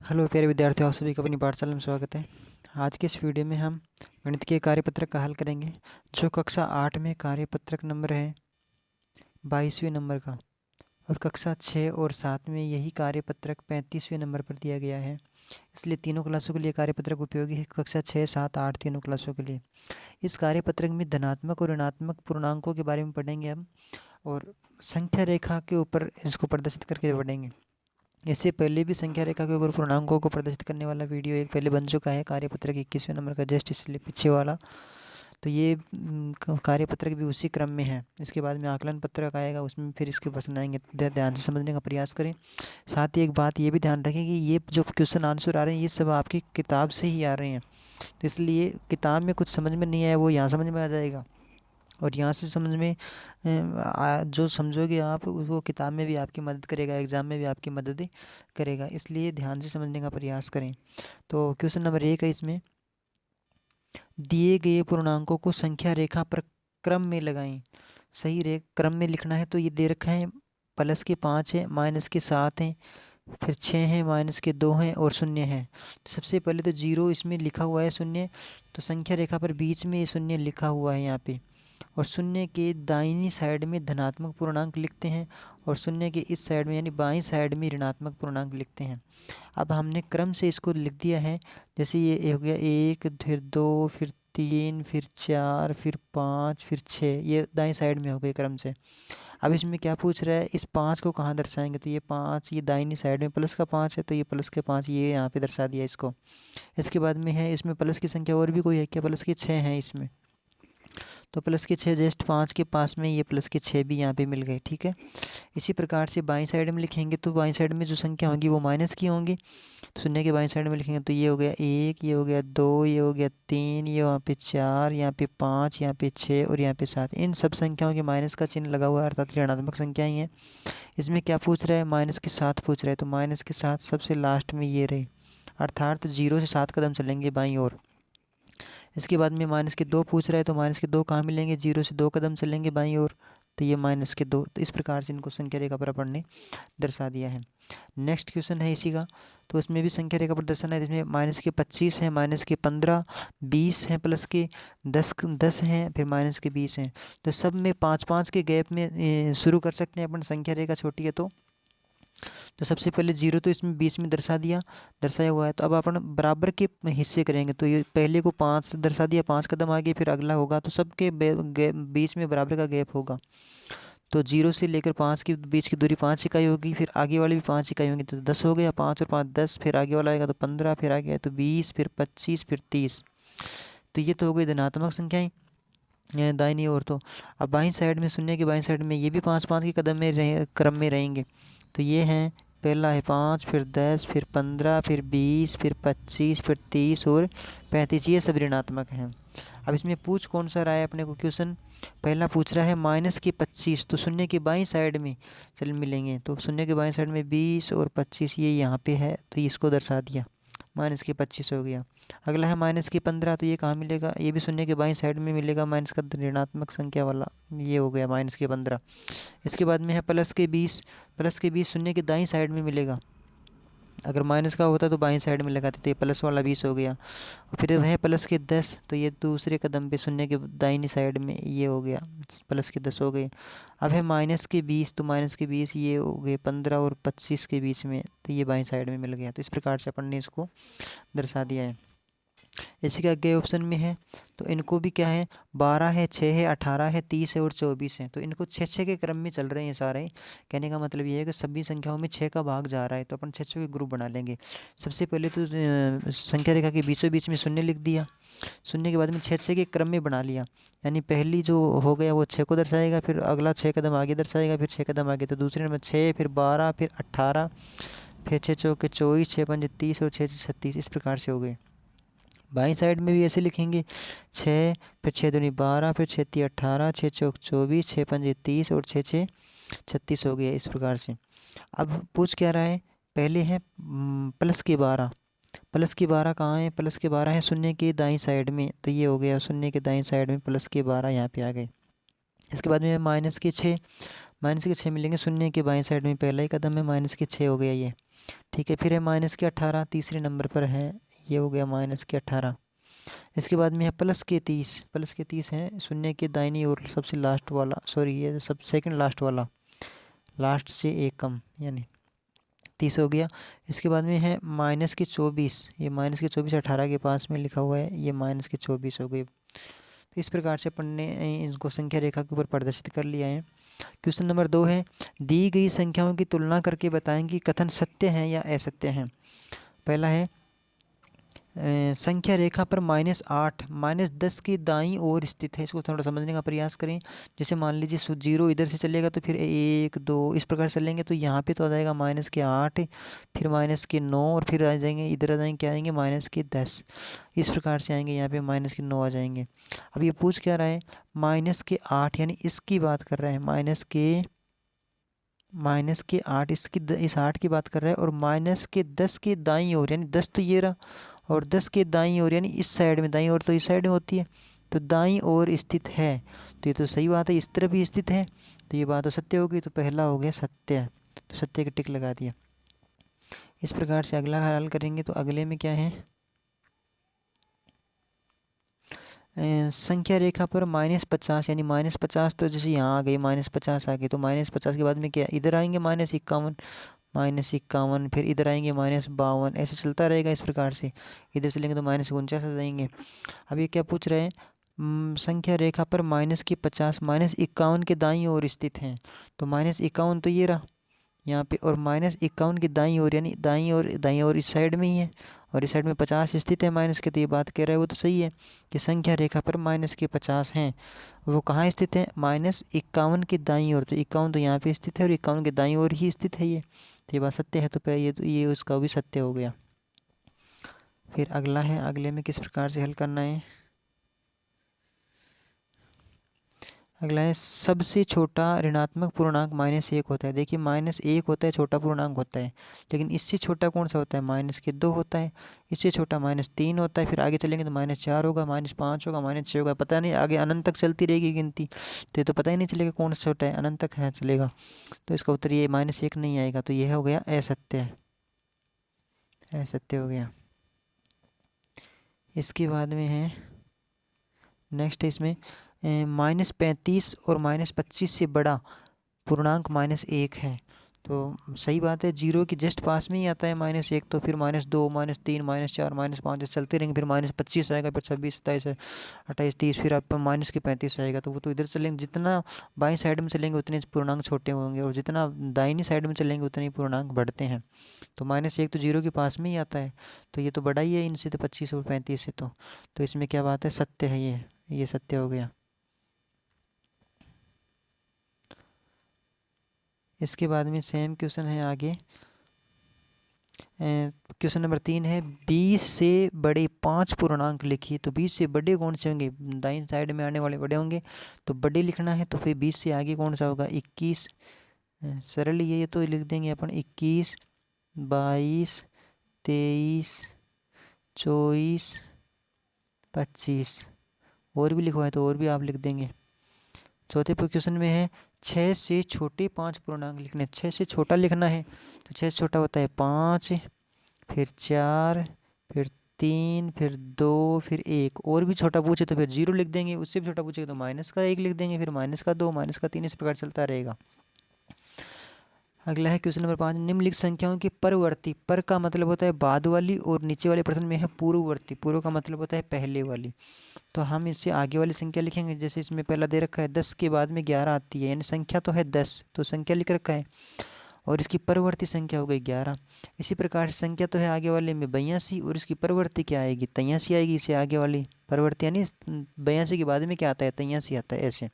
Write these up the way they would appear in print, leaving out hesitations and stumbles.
Hello प्यारे विद्यार्थियों, आप सभी का अपनी पाठशाला में स्वागत है। आज के इस वीडियो में हम गणित के कार्यपत्रक का हल करेंगे जो कक्षा 8 में कार्यपत्रक नंबर है 22वें नंबर का, और कक्षा 6 और 7 में यही कार्यपत्रक 35वें नंबर पर दिया गया है। इसलिए तीनों क्लासों के लिए कार्यपत्रक उपयोगी है, कक्षा 6, 7, 8 तीनों क्लासों के लिए। इस कार्यपत्रक में धनात्मक और ऋणात्मक पूर्णांकों के बारे में पढ़ेंगे हम, और संख्या रेखा के ऊपर इसको प्रदर्शित करके पढ़ेंगे। इससे पहले भी संख्या रेखा के ऊपर पूर्णांकों को प्रदर्शित करने वाला वीडियो एक पहले बन चुका है, कार्यपत्रक 21वें नंबर का, जस्ट इसलिए पीछे वाला। तो ये कार्यपत्रक भी उसी क्रम में है। इसके बाद में आकलन पत्रक आएगा, उसमें फिर इसके प्रश्न आएंगे। ध्यान से समझने का प्रयास करें। साथ ही एक बात ये भी ध्यान रखें कि ये जो क्वेश्चन आंसर आ रहे हैं ये सब आपकी किताब से ही आ रहे हैं, तो इसलिए किताब में कुछ समझ में नहीं आया वो यहाँ समझ में आ जाएगा, और यहाँ से समझ में जो समझोगे आप वो किताब में भी आपकी मदद करेगा, एग्ज़ाम में भी आपकी मदद करेगा। इसलिए ध्यान से समझने का प्रयास करें। तो क्वेश्चन नंबर 1 है, इसमें दिए गए पूर्णांकों को संख्या रेखा पर क्रम में लगाएं। सही क्रम में लिखना है। तो ये दे रखा है, प्लस के 5 है, माइनस के 7 हैं, फिर 6 हैं, माइनस के 2 हैं और शून्य है। तो सबसे पहले तो जीरो इसमें लिखा हुआ है, शून्य, तो संख्या रेखा पर बीच में ये शून्य लिखा हुआ है यहाँ पे, और शून्य के दाहिनी साइड में धनात्मक पूर्णांक लिखते हैं, और शून्य के इस साइड में यानी बाईं साइड में ऋणात्मक पूर्णांक लिखते हैं। अब हमने क्रम से इसको लिख दिया है, जैसे ये हो गया 1, फिर 2, फिर 3, फिर 4, फिर 5, फिर 6, ये दाईं साइड में हो गए क्रम से। अब इसमें क्या पूछ रहा है, इस 5 को कहाँ दर्शाएंगे, तो ये 5 ये दाहिनी साइड में प्लस का 5 है, तो ये प्लस के 5 ये यहाँ पे दर्शा दिया इसको। इसके बाद में है, इसमें प्लस की संख्या और भी कोई है क्या, प्लस की 6 हैं इसमें, तो प्लस के 6 जस्ट 5 के पास में ये प्लस के 6 भी यहाँ पे मिल गए। ठीक है। इसी प्रकार से बाईं साइड में लिखेंगे तो बाईं साइड में जो संख्या होंगी वो माइनस की होंगी, तो शून्य के बाईं साइड में लिखेंगे तो ये हो गया 1, ये हो गया 2, ये हो गया 3, ये वहाँ पे 4, यहाँ पे 5, यहाँ पे 6 और यहाँ पे 7। इन सब संख्याओं के माइनस का चिन्ह लगा हुआ है, अर्थात ऋणात्मक संख्याएं हैं। इसमें क्या पूछ रहा है, माइनस के 7 पूछ रहा है, तो माइनस के 7 सबसे लास्ट में ये रहे, अर्थात 0 से 7 कदम चलेंगे बाईं ओर। इसके बाद में माइनस के 2 पूछ रहा है, तो माइनस के 2 कहाँ मिलेंगे, 0 से 2 कदम चलेंगे बाईं ओर, तो ये माइनस के 2। तो इस प्रकार से इनको संख्या रेखा पर अपन ने दर्शा दिया है। नेक्स्ट क्वेश्चन है इसी का, तो इसमें भी संख्या रेखा पर दर्शाना है। इसमें माइनस के 25 है, माइनस के 15, 20 हैं, प्लस के 10 हैं, फिर माइनस के 20 हैं। तो सब में 5-5 के गैप में शुरू कर सकते हैं अपन, संख्या रेखा छोटी है तो सबसे पहले 0 तो इसमें 20 में दर्शाया हुआ है, तो अब अपन बराबर के हिस्से करेंगे। तो ये पहले को 5 दर्शा दिया, 5 कदम आगे, फिर अगला होगा, तो सबके बीच में बराबर का गैप होगा। तो 0 से लेकर 5 के बीच की दूरी 5 इकाई होगी, फिर आगे वाले भी 5 इकाई होंगी, तो 10 हो गया, 5 और 5 10, फिर आगे वाला आएगा तो 15, फिर आगे आए तो 20, फिर 25, फिर 30। तो ये तो हो गई धनात्मक संख्याएं दाहिनी ओर। तो अब बाईं साइड में, शून्य की बाईं साइड में ये भी 5-5 के कदम में क्रम में रहेंगे। तो ये हैं, पहला है 5, फिर 10, फिर 15, फिर 20, फिर 25, फिर 30 और 35, ये सब ऋणात्मक हैं। अब इसमें पूछ कौन सा रहा है अपने को क्वेश्चन, पहला पूछ रहा है माइनस के 25, तो शून्य की बाईं साइड में चल मिलेंगे, तो शून्य की बाईं साइड में 20 और 25 ये यहाँ पे है, तो इसको दर्शा दिया, माइनस के 25 हो गया। अगला है माइनस के 15, तो ये कहाँ मिलेगा, ये भी शून्य के बाईं साइड में मिलेगा, माइनस का ऋणात्मक संख्या वाला, ये हो गया माइनस के 15। इसके बाद में है प्लस के 20, प्लस के 20 शून्य के दाईं साइड में मिलेगा, अगर माइनस का होता तो बाईं साइड में लगाते, तो ये प्लस वाला 20 हो गया। और फिर है प्लस के 10, तो ये दूसरे कदम पे शून्य के दाहिनी साइड में ये हो गया, प्लस के 10 हो गए। अब है माइनस के 20, तो माइनस के 20 ये हो गए 15 और 25 के बीच में, तो ये बाईं साइड में मिल गया। तो इस प्रकार से अपन ने इसको दर्शा दिया है। इसी के आगे ऑप्शन में है, तो इनको भी क्या है, 12 है, 6 है, 18 है, 30 है और 24 है, तो इनको 6-6 के क्रम में चल रहे हैं सारे। कहने का मतलब ये है कि सभी संख्याओं में 6 का भाग जा रहा है, तो अपन 6-6 के ग्रुप बना लेंगे। सबसे पहले तो संख्या रेखा के बीचों बीच में शून्य लिख दिया, शून्य के बाद में 6-6 के क्रम में बना लिया, यानी पहली जो हो गया वो 6 को दर्शाएगा, फिर अगला 6 कदम आगे दर्शाएगा, फिर 6 कदम आगे, तो दूसरे नंबर 6, फिर 12, फिर 18, फिर 6 चौके 24, 6 पंजे 30 और 6 36, इस प्रकार से हो गए। बाईं साइड में भी ऐसे लिखेंगे, 6, फिर 6 दूनी 12, फिर 6 तीन 18, 6 चौक 24, 6 पंजे 30 और 6 6 36 हो गया, इस प्रकार से। अब पूछ क्या रहा है, पहले है प्लस के 12, प्लस के 12 कहाँ है, प्लस के 12 है शून्य के दाईं साइड में, तो ये हो गया शून्य के दाईं साइड में प्लस के 12 यहाँ पे आ गए। इसके बाद में माइनस के 6, माइनस के 6 मिलेंगे शून्य के बाएं साइड में, पहला ही कदम है, माइनस के 6 हो गया ये। ठीक है, फिर है माइनस के 18, तीसरे नंबर पर है, ये हो गया माइनस के 18। इसके बाद में है प्लस के 30, प्लस के 30 है शून्य के दाहिनी ओर सबसे लास्ट वाला, सॉरी ये सब सेकंड लास्ट वाला, लास्ट से एक कम, यानी 30 हो गया। इसके बाद में है माइनस के 24, ये माइनस के 24 18 के पास में लिखा हुआ है, ये माइनस के 24 हो गए। तो इस प्रकार से अपन ने इनको संख्या रेखा के ऊपर प्रदर्शित कर लिया है। क्वेश्चन नंबर 2 है, दी गई संख्याओं की तुलना करके बताएं कि कथन सत्य हैं या असत्य हैं। पहला है संख्या रेखा पर -8 -10 की दाईं ओर स्थित है। इसको थोड़ा समझने का प्रयास करें। जैसे मान लीजिए 0 इधर से चलेगा तो फिर 1 2 इस प्रकार से चलेंगे, तो यहाँ पे तो आ जाएगा -8, फिर -9 और फिर आ जाएंगे इधर, आ जाएंगे क्या आएंगे -10, इस प्रकार से आएंगे, यहाँ पे -9 आ जाएंगे। अब ये पूछ क्या रहा है, -8 यानी इसकी बात कर रहा है, -8 इसकी इस 8 की बात कर रहा है, और -10 के दाईं ओर, यानी 10 तो ये रहा, और 10 के दाईं ओर यानी इस साइड में, दाईं ओर तो इस साइड में होती है, तो दाईं ओर स्थित है, तो ये तो सही बात है, इस तरफ भी स्थित है, तो ये बात तो सत्य होगी, तो पहला हो गया सत्य, तो सत्य का टिक लगा दिया। इस प्रकार से अगला हल करेंगे, तो अगले में क्या है, संख्या रेखा पर -50 यानी -50, तो जैसे यहाँ आ गई -50 आ गई, तो -50 के बाद में क्या इधर आएंगे -51, फिर इधर आएंगे -52, ऐसे चलता रहेगा इस प्रकार से, इधर चलेंगे तो -49 आ जाएंगे। अब ये क्या पूछ रहे हैं, संख्या रेखा पर -50 -51 के दाईं ओर स्थित हैं, तो -51 तो ये रहा यहाँ पे, और -51 की दाईं ओर, यानी दाईं ओर इस साइड में ही है, और इस साइड में 50 स्थित है माइनस के, तो ये बात कह रहा है वो तो सही है कि संख्या रेखा पर -50 हैं। वो कहाँ स्थित है, -51 की दाईं ओर, तो 51 तो यहाँ पे स्थित है और 51 के दाईं ओर ही स्थित है ये, तो ये बात सत्य है, तो ये उसका भी सत्य हो गया। फिर अगला है, अगले में किस प्रकार से हल करना है। अगला है, सबसे छोटा ऋणात्मक पूर्णांक -1 होता है। देखिए -1 होता है, छोटा पूर्णांक होता है, लेकिन इससे छोटा कौन सा होता है, -2 होता है, इससे छोटा -3 होता है, फिर आगे चलेंगे तो -4 होगा, -5 होगा, -6 होगा, पता नहीं आगे अनंत तक चलती रहेगी गिनती, तो ये तो पता ही नहीं चलेगा कौन सा छोटा है, अनंत तक है चलेगा, तो इसका उत्तर ये -1 नहीं आएगा, तो यह हो गया असत्य, असत्य हो गया। इसके बाद में है नेक्स्ट, इसमें -35 और -25 से बड़ा पूर्णांक -1 है, तो सही बात है, जीरो की जस्ट पास में ही आता है -1, तो फिर -2 -3 -4 -5 चलते रहेंगे, फिर -25 आएगा, फिर 26 27 28 30, फिर आप माइनस के 35 आएगा, तो वो तो इधर चलेंगे, जितना बाईं साइड में चलेंगे उतने पूर्णांक छोटे होंगे, और जितना दाहिनी साइड में चलेंगे उतने ही पूर्णांक बढ़ते हैं, तो -1 तो जीरो के पास में ही आता है, तो ये तो बड़ा ही है इनसे, तो 25 और 35 से, तो इसमें क्या बात है, सत्य है ये सत्य हो गया। इसके बाद में सेम क्वेश्चन है आगे, क्वेश्चन नंबर 3 है, 20 से बड़े 5 पूर्णांक लिखिए, तो 20 से बड़े कौन से होंगे, दाईं साइड में आने वाले बड़े होंगे, तो बड़े लिखना है, तो फिर 20 से आगे कौन सा होगा, 21, सरल ये तो लिख देंगे अपन, 21 22 23 24 25, और भी लिखवाए तो और भी आप लिख देंगे। चौथे क्वेश्चन में है, 6 से छोटे 5 पूर्णांक लिखने, 6 से छोटा लिखना है, तो 6 से छोटा होता है 5, फिर 4, फिर 3, फिर 2, फिर 1, और भी छोटा पूछे तो फिर 0 लिख देंगे, उससे भी छोटा पूछेगा तो -1 लिख देंगे, फिर -2 -3, इस प्रकार चलता रहेगा। अगला है क्वेश्चन नंबर 5, निम्नलिखित संख्याओं के परवर्ती, पर का मतलब होता है बाद वाली, और नीचे वाले प्रश्न में है पूर्ववर्ती, पूर्व का मतलब होता है पहले वाली, तो हम इससे आगे वाली संख्या लिखेंगे। जैसे इसमें पहला दे रखा है 10 के बाद में 11 आती है, यानी संख्या तो है 10, तो संख्या लिख रखा है, और इसकी परवर्ती संख्या हो गई 11। इसी प्रकार से संख्या तो है आगे वाले में 82, और इसकी परवर्ती क्या आएगी, 83 आएगी, इससे आगे वाली परवर्ती, यानी 82 के बाद में क्या आता है, 83 आता है, ऐसे।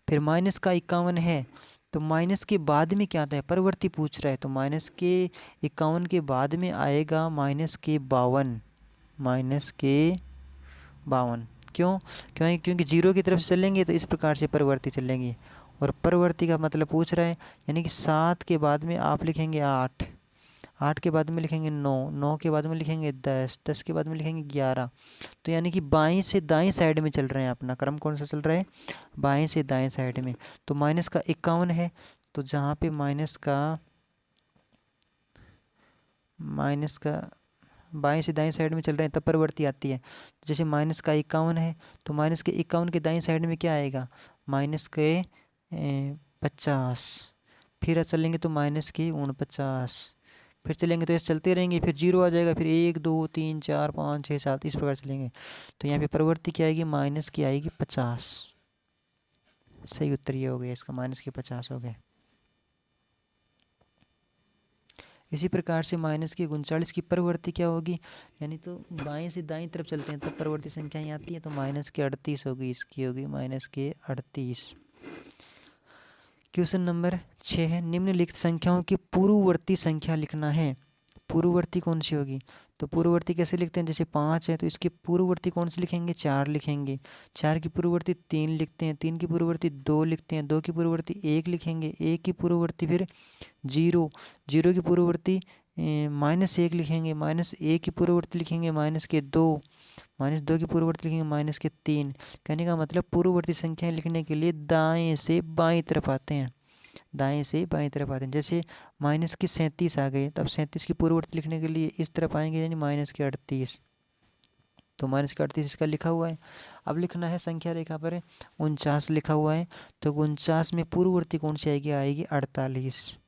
फिर माइनस का 51 है, तो माइनस के बाद में क्या आता है, परवर्ती पूछ रहा है, तो माइनस के 51 के बाद में आएगा -52, -52, क्योंकि जीरो की तरफ चलेंगे तो इस प्रकार से परवर्ती चलेंगे, और परवर्ती का मतलब पूछ रहा है, यानी कि 7 के बाद में आप लिखेंगे 8, 8 के बाद में लिखेंगे 9, 9 के बाद में लिखेंगे 10, 10 के बाद में लिखेंगे 11। तो यानी कि बाईं से दाईं साइड में चल रहे हैं, अपना क्रम कौन सा चल रहा है, बाएं से दाएं साइड में। तो माइनस का 51 है, तो जहाँ पे माइनस का बाएं से दाएं साइड में चल रहे हैं तब परिवर्ती आती है। जैसे माइनस का 51 है, तो माइनस के 51 के दाएं साइड में क्या आएगा, माइनस के 50। फिर चलेंगे तो माइनस के 49, फिर चलेंगे तो ऐसे चलते रहेंगे, फिर 0 आ जाएगा, फिर 1 2 3 4 5 6 7 इस प्रकार चलेंगे। तो यहाँ पे परिवर्ती क्या आएगी, माइनस की आएगी 50। सही उत्तर ये हो गया इसका, माइनस के 50 हो गए। इसी प्रकार से माइनस की 39 की परिवर्ती क्या होगी, यानी तो बाएं से दाईं तरफ चलते हैं तब परिवर्ती संख्याएं आती हैं। तो माइनस के 38 होगी, इसकी होगी माइनस के 38। क्वेश्चन नंबर 6 है, निम्नलिखित संख्याओं की पूर्ववर्ती संख्या लिखना है। पूर्ववर्ती कौन सी होगी, तो पूर्ववर्ती कैसे लिखते हैं, जैसे 5 है तो इसकी पूर्ववर्ती कौन सी लिखेंगे, 4 लिखेंगे। 4 की पूर्ववर्ती 3 लिखते हैं, 3 की पूर्ववर्ती 2 लिखते हैं, 2 की पूर्ववर्ती 1 लिखेंगे, 1 की पूर्ववर्ती फिर 0, 0 की पूर्ववर्ती -1 लिखेंगे, -1 की पूर्ववर्ती लिखेंगे -2, -2 की पूर्ववर्ती लिखेंगे -3। कहने का मतलब पूर्ववर्ती संख्याएं लिखने के लिए दाएं से बाएं तरफ आते हैं, दाएं से बाएं तरफ आते हैं। जैसे माइनस के 37 आ गए, तो अब 37 की पूर्ववर्ती लिखने के लिए इस तरफ आएंगे, यानी माइनस के 38। तो माइनस के 38 इसका लिखा हुआ है। अब लिखना है संख्या रेखा पर 49 लिखा हुआ है, तो 49 में पूर्ववर्ती कौन सी आएगी, आएगी 48।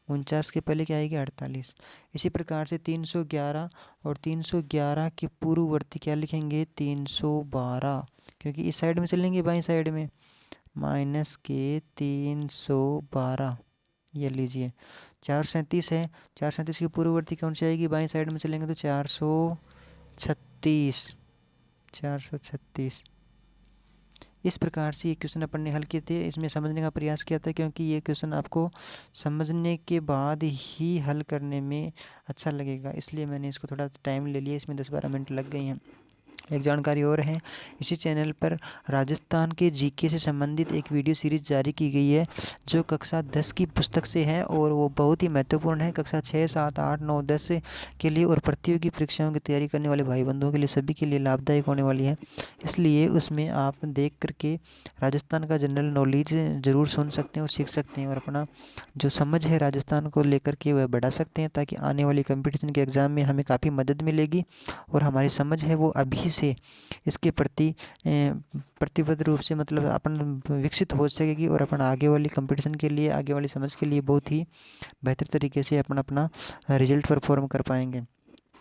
49 के पहले क्या आएगी, 48। इसी प्रकार से 311 और 311 की पूर्ववर्ती क्या लिखेंगे, 312, क्योंकि इस साइड में चलेंगे बाईं साइड में, माइनस के 312। ये लीजिए 437 है, 437 की पूर्ववर्ती कौन सी आएगी, बाईं साइड में चलेंगे तो 436, 436। इस प्रकार से ये क्वेश्चन अपन ने हल किए थे। इसमें समझने का प्रयास किया था, क्योंकि ये क्वेश्चन आपको समझने के बाद ही हल करने में अच्छा लगेगा, इसलिए मैंने इसको थोड़ा टाइम ले लिया। इसमें 10-12 मिनट लग गई हैं। एक जानकारी और है, इसी चैनल पर राजस्थान के जीके से संबंधित एक वीडियो सीरीज जारी की गई है, जो कक्षा 10 की पुस्तक से है और वो बहुत ही महत्वपूर्ण है कक्षा 6, 7, 8, 9, 10 के लिए और प्रतियोगी परीक्षाओं की तैयारी करने वाले भाई बंधुओं के लिए, सभी के लिए लाभदायक होने वाली है। इसलिए उसमें आप देख करके राजस्थान का जनरल नॉलेज ज़रूर सुन सकते हैं और सीख सकते हैं, और अपना जो समझ है राजस्थान को लेकर के वह बढ़ा सकते हैं, ताकि आने वाली कंपटीशन के एग्ज़ाम में हमें काफ़ी मदद मिलेगी और हमारी समझ है वो अभी से इसके प्रति प्रतिबद्ध रूप से मतलब अपन विकसित हो सकेगी, और अपन आगे वाली कंपटीशन के लिए, आगे वाली समझ के लिए बहुत ही बेहतर तरीके से अपना रिजल्ट परफॉर्म कर पाएंगे।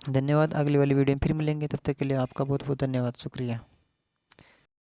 धन्यवाद। अगली वाली वीडियो में फिर मिलेंगे, तब तक के लिए आपका बहुत बहुत धन्यवाद, शुक्रिया।